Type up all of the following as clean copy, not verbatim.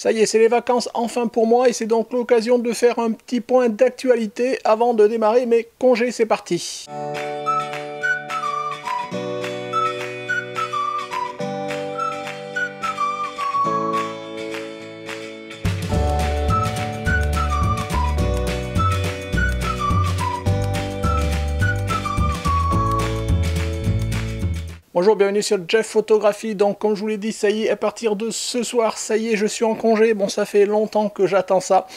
Ça y est, c'est les vacances enfin pour moi et c'est donc l'occasion de faire un petit point d'actualité avant de démarrer mes congés. C'est parti. Bonjour, bienvenue sur Jeff Photographie. Donc comme je vous l'ai dit, ça y est, à partir de ce soir, ça y est, je suis en congé. Bon, ça fait longtemps que j'attends ça.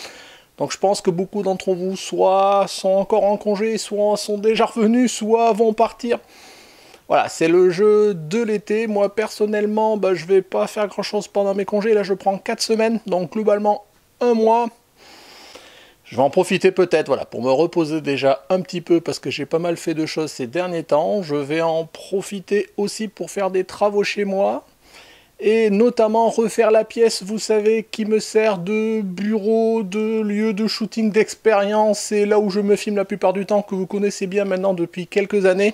Donc je pense que beaucoup d'entre vous soit sont encore en congé, soit sont déjà revenus, soit vont partir. Voilà, c'est le jeu de l'été. Moi personnellement, je vais pas faire grand chose pendant mes congés. Là je prends 4 semaines, donc globalement un mois. Je vais en profiter peut-être, voilà, pour me reposer déjà un petit peu parce que j'ai pas mal fait de choses ces derniers temps. Je vais en profiter aussi pour faire des travaux chez moi et notamment refaire la pièce, vous savez, qui me sert de bureau, de lieu de shooting d'expérience et là où je me filme la plupart du temps, que vous connaissez bien maintenant depuis quelques années.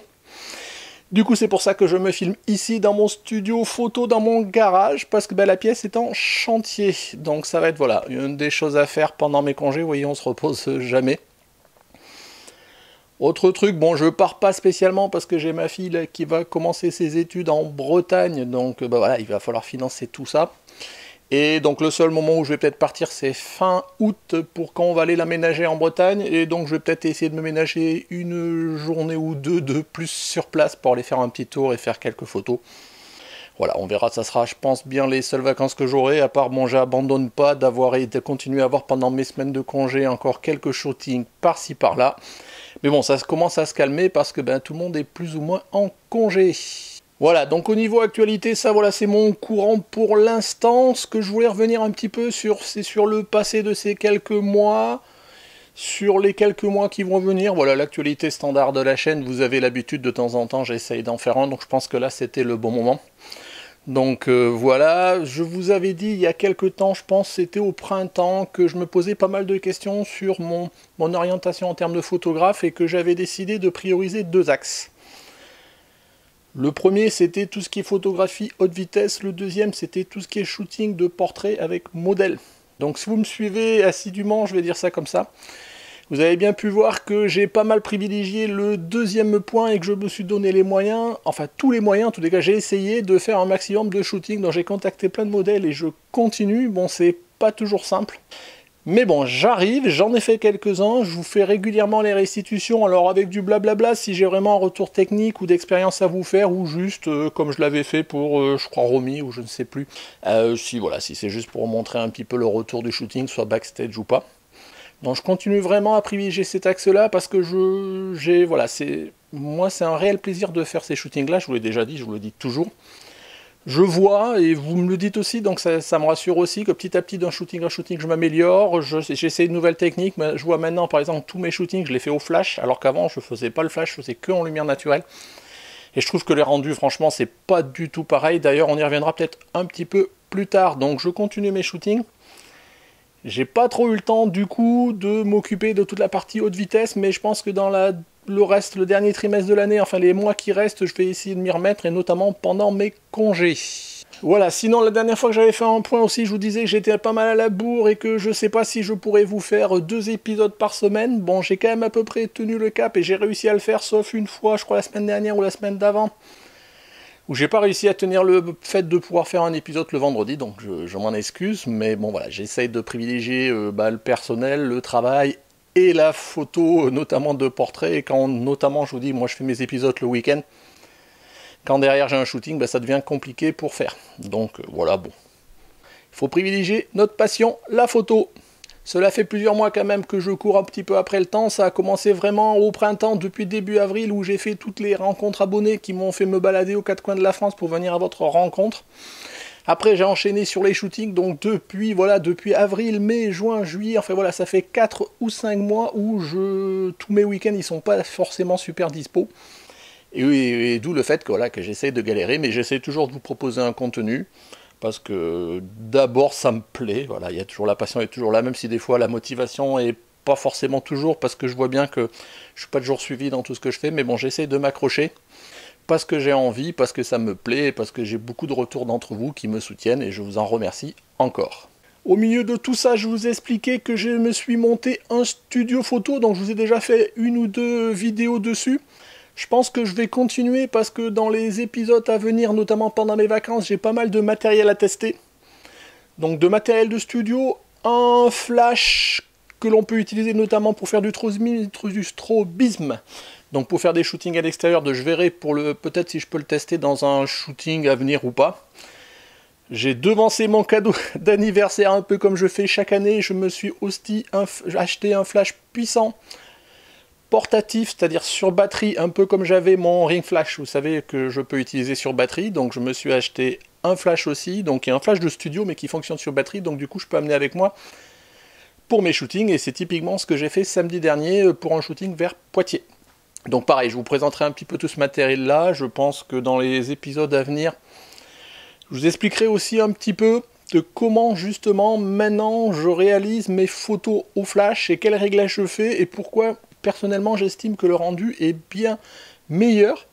Du coup, c'est pour ça que je me filme ici dans mon studio photo, dans mon garage, parce que la pièce est en chantier. Donc ça va être, voilà, une des choses à faire pendant mes congés. Vous voyez, on se repose jamais. Autre truc, bon, je pars pas spécialement parce que j'ai ma fille là, qui va commencer ses études en Bretagne. Donc voilà, il va falloir financer tout ça. Et donc le seul moment où je vais peut-être partir, c'est fin août pour quand on va aller l'aménager en Bretagne. Et donc je vais peut-être essayer de me ménager une journée ou deux de plus sur place pour aller faire un petit tour et faire quelques photos. Voilà, on verra, ça sera, je pense, bien les seules vacances que j'aurai. À part, bon, j'abandonne pas d'avoir et de continuer à avoir pendant mes semaines de congé encore quelques shootings par-ci par-là. Mais bon, ça commence à se calmer parce que tout le monde est plus ou moins en congé. Voilà, donc au niveau actualité, ça voilà, c'est mon courant pour l'instant. Ce que je voulais revenir un petit peu sur, c'est sur le passé de ces quelques mois, sur les quelques mois qui vont venir. Voilà, l'actualité standard de la chaîne, vous avez l'habitude, de temps en temps, j'essaye d'en faire un, donc je pense que là, c'était le bon moment. Donc voilà, je vous avais dit il y a quelques temps, je pense c'était au printemps, que je me posais pas mal de questions sur mon orientation en termes de photographe et que j'avais décidé de prioriser 2 axes. Le premier, c'était tout ce qui est photographie haute vitesse. Le deuxième, c'était tout ce qui est shooting de portrait avec modèle. Donc si vous me suivez assidûment, je vais dire ça comme ça, vous avez bien pu voir que j'ai pas mal privilégié le deuxième point et que je me suis donné les moyens, enfin tous les moyens, en tous les cas j'ai essayé de faire un maximum de shooting, donc j'ai contacté plein de modèles et je continue. Bon, c'est pas toujours simple. Mais bon, j'arrive, j'en ai fait quelques-uns, je vous fais régulièrement les restitutions, alors avec du blablabla si j'ai vraiment un retour technique ou d'expérience à vous faire, ou juste comme je l'avais fait pour, je crois, Romy, ou je ne sais plus. Si c'est juste pour montrer un petit peu le retour du shooting, soit backstage ou pas. Donc je continue vraiment à privilégier cet axe-là parce que moi c'est un réel plaisir de faire ces shootings-là, je vous l'ai déjà dit, je vous le dis toujours. Je vois, et vous me le dites aussi, donc ça me rassure aussi que petit à petit, d'un shooting à shooting, je m'améliore, j'essaie de nouvelles techniques. Je vois maintenant, par exemple, tous mes shootings, je les fais au flash, alors qu'avant, je faisais pas le flash, je faisais que en lumière naturelle. Et je trouve que les rendus, franchement, c'est pas du tout pareil. D'ailleurs, on y reviendra peut-être un petit peu plus tard. Donc, je continue mes shootings. J'ai pas trop eu le temps, du coup, de m'occuper de toute la partie haute vitesse, mais je pense que dans le dernier trimestre de l'année, enfin les mois qui restent, je vais essayer de m'y remettre, et notamment pendant mes congés. Voilà, sinon la dernière fois que j'avais fait un point aussi, je vous disais que j'étais pas mal à la bourre et que je sais pas si je pourrais vous faire 2 épisodes par semaine. Bon, j'ai quand même à peu près tenu le cap et j'ai réussi à le faire, sauf une fois, je crois la semaine dernière ou la semaine d'avant, où j'ai pas réussi à tenir le fait de pouvoir faire un épisode le vendredi, donc je m'en excuse, mais bon voilà, j'essaye de privilégier le personnel, le travail et la photo, notamment de portrait, et quand notamment je vous dis, moi je fais mes épisodes le week-end, quand derrière j'ai un shooting, ça devient compliqué pour faire. Donc voilà, bon. Il faut privilégier notre passion, la photo. Cela fait plusieurs mois quand même que je cours un petit peu après le temps. Ça a commencé vraiment au printemps, depuis début avril, où j'ai fait toutes les rencontres abonnés qui m'ont fait me balader aux 4 coins de la France pour venir à votre rencontre. Après, j'ai enchaîné sur les shootings, donc depuis avril, mai, juin, juillet, enfin voilà, ça fait 4 ou 5 mois où tous mes week-ends, ils sont pas forcément super dispo. Et d'où le fait que j'essaie de galérer, mais j'essaie toujours de vous proposer un contenu, parce que d'abord ça me plaît, voilà, il y a toujours la passion est toujours là, même si des fois la motivation est pas forcément toujours, parce que je vois bien que je suis pas toujours suivi dans tout ce que je fais, mais bon, j'essaie de m'accrocher, parce que j'ai envie, parce que ça me plaît, parce que j'ai beaucoup de retours d'entre vous qui me soutiennent, et je vous en remercie encore. Au milieu de tout ça, je vous ai expliqué que je me suis monté un studio photo, donc je vous ai déjà fait une ou deux vidéos dessus. Je pense que je vais continuer parce que dans les épisodes à venir, notamment pendant mes vacances, j'ai pas mal de matériel à tester. Donc de matériel de studio, un flash que l'on peut utiliser notamment pour faire du strobisme. Donc pour faire des shootings à l'extérieur, je verrai pour peut-être si je peux le tester dans un shooting à venir ou pas. J'ai devancé mon cadeau d'anniversaire un peu comme je fais chaque année. Je me suis aussi acheté un flash puissant portatif, c'est-à-dire sur batterie, un peu comme j'avais mon ring flash, vous savez que je peux utiliser sur batterie, donc je me suis acheté un flash aussi, donc il y a un flash de studio mais qui fonctionne sur batterie, donc du coup je peux amener avec moi pour mes shootings, et c'est typiquement ce que j'ai fait samedi dernier pour un shooting vers Poitiers. Donc pareil, je vous présenterai un petit peu tout ce matériel là, je pense que dans les épisodes à venir, je vous expliquerai aussi un petit peu de comment justement maintenant je réalise mes photos au flash et quels réglages je fais et pourquoi personnellement j'estime que le rendu est bien meilleur.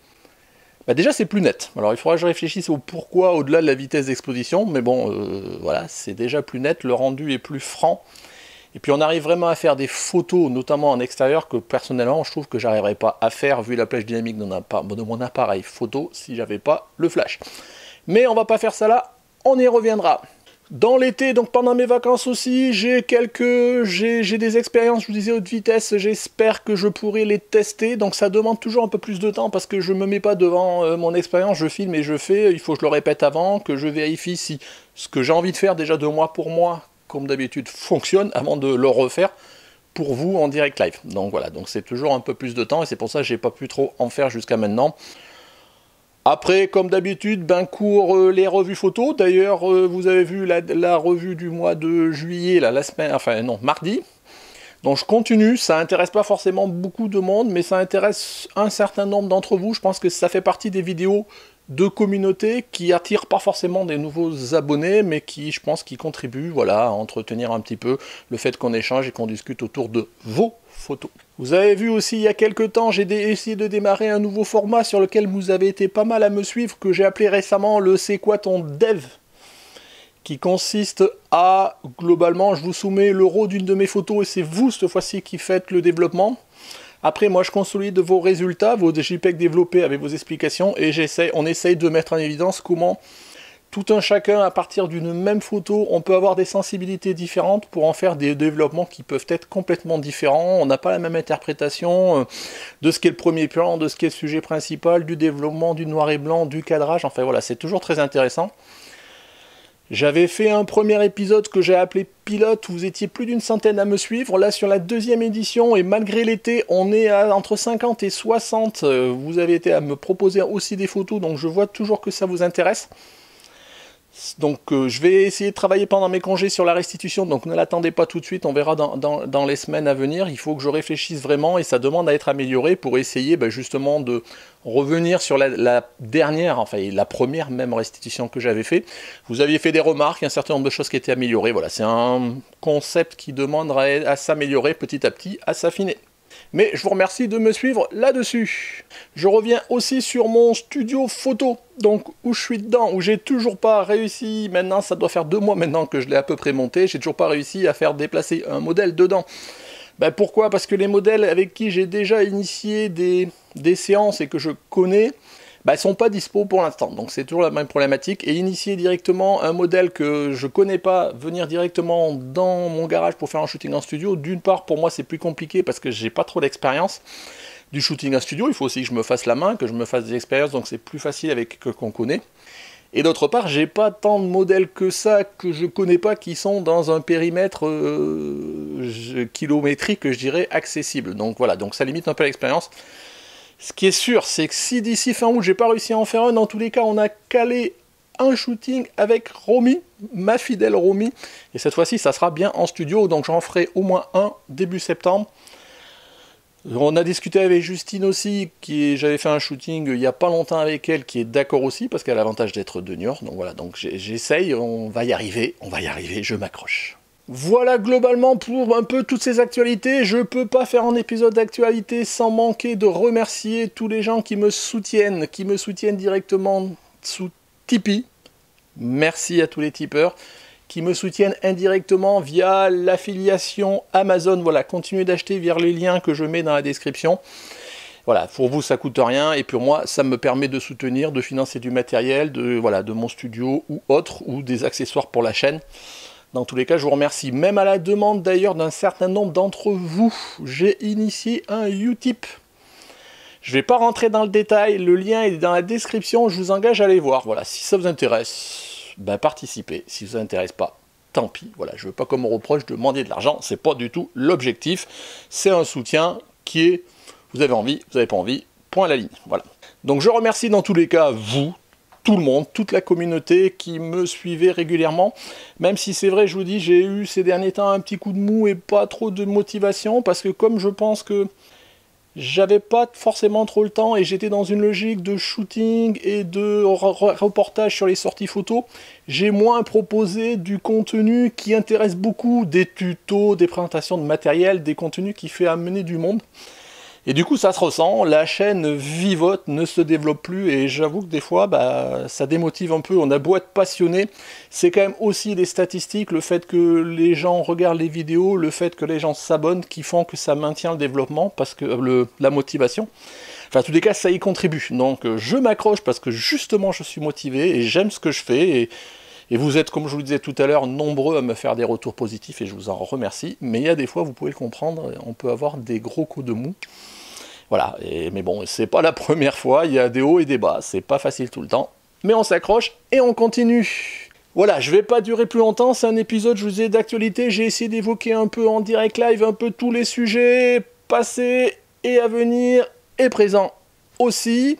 Déjà c'est plus net, alors il faudra que je réfléchisse au pourquoi au-delà de la vitesse d'exposition, mais bon voilà, c'est déjà plus net, le rendu est plus franc, et puis on arrive vraiment à faire des photos, notamment en extérieur, que personnellement je trouve que j'arriverais pas à faire vu la plage dynamique de mon appareil photo si j'avais pas le flash. Mais on va pas faire ça là, on y reviendra. Dans l'été, donc pendant mes vacances aussi, j'ai des expériences, je vous disais, haute vitesse, j'espère que je pourrai les tester, donc ça demande toujours un peu plus de temps parce que je me mets pas devant mon expérience, je filme et je fais, il faut que je le répète avant, que je vérifie si ce que j'ai envie de faire déjà de mois pour moi, comme d'habitude, fonctionne avant de le refaire pour vous en direct live. Donc voilà, donc c'est toujours un peu plus de temps et c'est pour ça que j'ai pas pu trop en faire jusqu'à maintenant. Après, comme d'habitude, court les revues photos. D'ailleurs, vous avez vu la revue du mois de juillet, là, mardi. Donc je continue, ça intéresse pas forcément beaucoup de monde, mais ça intéresse un certain nombre d'entre vous. Je pense que ça fait partie des vidéos de communauté qui attirent pas forcément des nouveaux abonnés, mais qui, je pense, qui contribuent, voilà, à entretenir un petit peu le fait qu'on échange et qu'on discute autour de vos photos. Vous avez vu aussi il y a quelques temps, j'ai essayé de démarrer un nouveau format sur lequel vous avez été pas mal à me suivre, que j'ai appelé récemment le C'est quoi ton dev, qui consiste à, globalement, je vous soumets le RAW d'une de mes photos et c'est vous cette fois-ci qui faites le développement. Après, moi je consolide vos résultats, vos JPEG développés avec vos explications, et on essaye de mettre en évidence comment tout un chacun, à partir d'une même photo, on peut avoir des sensibilités différentes pour en faire des développements qui peuvent être complètement différents. On n'a pas la même interprétation de ce qu'est le premier plan, de ce qu'est le sujet principal, du développement, du noir et blanc, du cadrage. Enfin voilà, c'est toujours très intéressant. J'avais fait un premier épisode que j'ai appelé Pilote, où vous étiez plus d'une centaine à me suivre. Là, sur la deuxième édition, et malgré l'été, on est à entre 50 et 60. Vous avez été à me proposer aussi des photos, donc je vois toujours que ça vous intéresse. Donc je vais essayer de travailler pendant mes congés sur la restitution, donc ne l'attendez pas tout de suite, on verra dans les semaines à venir. Il faut que je réfléchisse vraiment et ça demande à être amélioré pour essayer justement de revenir sur la dernière, enfin la première même restitution que j'avais fait. Vous aviez fait des remarques, un certain nombre de choses qui étaient améliorées, voilà, c'est un concept qui demande à s'améliorer petit à petit, à s'affiner. Mais je vous remercie de me suivre là-dessus. Je reviens aussi sur mon studio photo, donc où je suis dedans, où j'ai toujours pas réussi, maintenant ça doit faire 2 mois maintenant que je l'ai à peu près monté, j'ai toujours pas réussi à faire déplacer un modèle dedans. Pourquoi? Parce que les modèles avec qui j'ai déjà initié des séances et que je connais, ne sont pas dispo pour l'instant, donc c'est toujours la même problématique. Et initier directement un modèle que je connais pas, venir directement dans mon garage pour faire un shooting en studio, d'une part pour moi c'est plus compliqué parce que j'ai pas trop d'expérience du shooting en studio, il faut aussi que je me fasse la main, que je me fasse des expériences, donc c'est plus facile avec que qu'on connaît. Et d'autre part, j'ai pas tant de modèles que ça que je connais pas qui sont dans un périmètre kilométrique, je dirais, accessible. Donc voilà, donc ça limite un peu l'expérience. Ce qui est sûr, c'est que si d'ici fin août, j'ai pas réussi à en faire un, dans tous les cas, on a calé un shooting avec Romy, ma fidèle Romy, et cette fois-ci, ça sera bien en studio, donc j'en ferai au moins un début septembre. On a discuté avec Justine aussi, j'avais fait un shooting il n'y a pas longtemps avec elle, qui est d'accord aussi, parce qu'elle a l'avantage d'être de Niort, donc voilà, donc j'essaye, on va y arriver, je m'accroche. Voilà globalement pour un peu toutes ces actualités. Je peux pas faire un épisode d'actualité sans manquer de remercier tous les gens qui me soutiennent directement sous Tipeee. Merci à tous les tipeurs qui me soutiennent indirectement via l'affiliation Amazon. Voilà, continuez d'acheter via les liens que je mets dans la description. Voilà, pour vous ça coûte rien, et pour moi ça me permet de soutenir, de financer du matériel, de mon studio ou autre, ou des accessoires pour la chaîne. Dans tous les cas, je vous remercie. Même à la demande d'ailleurs d'un certain nombre d'entre vous, j'ai initié un Utip. Je ne vais pas rentrer dans le détail, le lien est dans la description, je vous engage à aller voir. Voilà, si ça vous intéresse, ben participez. Si ça ne vous intéresse pas, tant pis. Voilà, je ne veux pas qu'on me reproche de demander de l'argent, c'est pas du tout l'objectif. C'est un soutien qui est, vous avez envie, vous n'avez pas envie, point à la ligne. Voilà. Donc je remercie dans tous les cas vous, tout le monde, toute la communauté qui me suivait régulièrement. Même si c'est vrai, je vous dis, j'ai eu ces derniers temps un petit coup de mou et pas trop de motivation, parce que comme je pense que j'avais pas forcément trop le temps et j'étais dans une logique de shooting et de reportage sur les sorties photos, j'ai moins proposé du contenu qui intéresse beaucoup, des tutos, des présentations de matériel, des contenus qui fait amener du monde. Et du coup ça se ressent, la chaîne vivote, ne se développe plus, et j'avoue que des fois ça démotive un peu. On a beau être passionné, c'est quand même aussi les statistiques, le fait que les gens regardent les vidéos, le fait que les gens s'abonnent qui font que ça maintient le développement, parce que la motivation. Enfin, en tous les cas, ça y contribue. Donc je m'accroche parce que justement je suis motivé et j'aime ce que je fais, et vous êtes, comme je vous le disais tout à l'heure, nombreux à me faire des retours positifs et je vous en remercie. Mais il y a des fois, vous pouvez le comprendre, on peut avoir des gros coups de mou. Voilà, mais bon, c'est pas la première fois, il y a des hauts et des bas, c'est pas facile tout le temps. Mais on s'accroche et on continue. Voilà, je vais pas durer plus longtemps, c'est un épisode, je vous ai d'actualité, j'ai essayé d'évoquer un peu en direct live, un peu tous les sujets, passés et à venir, et présents aussi.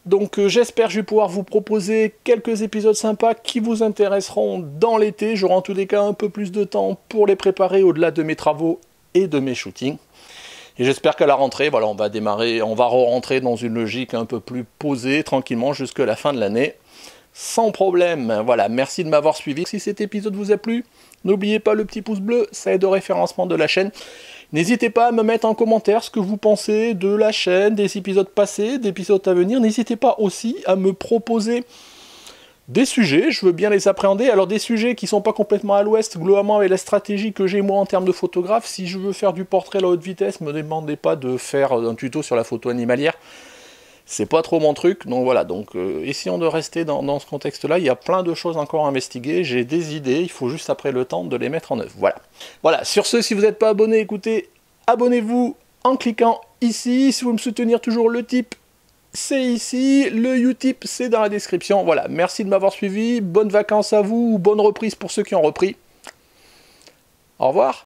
Donc j'espère que je vais pouvoir vous proposer quelques épisodes sympas qui vous intéresseront dans l'été. J'aurai en tous les cas un peu plus de temps pour les préparer au-delà de mes travaux et de mes shootings. Et j'espère qu'à la rentrée, voilà, on va rentrer dans une logique un peu plus posée, tranquillement, jusqu'à la fin de l'année, sans problème. Voilà, merci de m'avoir suivi. Si cet épisode vous a plu, n'oubliez pas le petit pouce bleu, ça aide au référencement de la chaîne. N'hésitez pas à me mettre en commentaire ce que vous pensez de la chaîne, des épisodes passés, des épisodes à venir. N'hésitez pas aussi à me proposer des sujets, je veux bien les appréhender. Alors des sujets qui sont pas complètement à l'ouest, globalement avec la stratégie que j'ai moi en termes de photographe. Si je veux faire du portrait à la haute vitesse, me demandez pas de faire un tuto sur la photo animalière. C'est pas trop mon truc, donc voilà, essayons de rester dans ce contexte-là. Il y a plein de choses encore à investiguer, j'ai des idées, il faut juste après le temps de les mettre en œuvre. Voilà, sur ce, si vous n'êtes pas abonné, écoutez, abonnez-vous en cliquant ici. Si vous me soutenir toujours, le type, c'est ici, le Utip, c'est dans la description. Voilà, merci de m'avoir suivi, bonnes vacances à vous, ou bonne reprise pour ceux qui ont repris. Au revoir.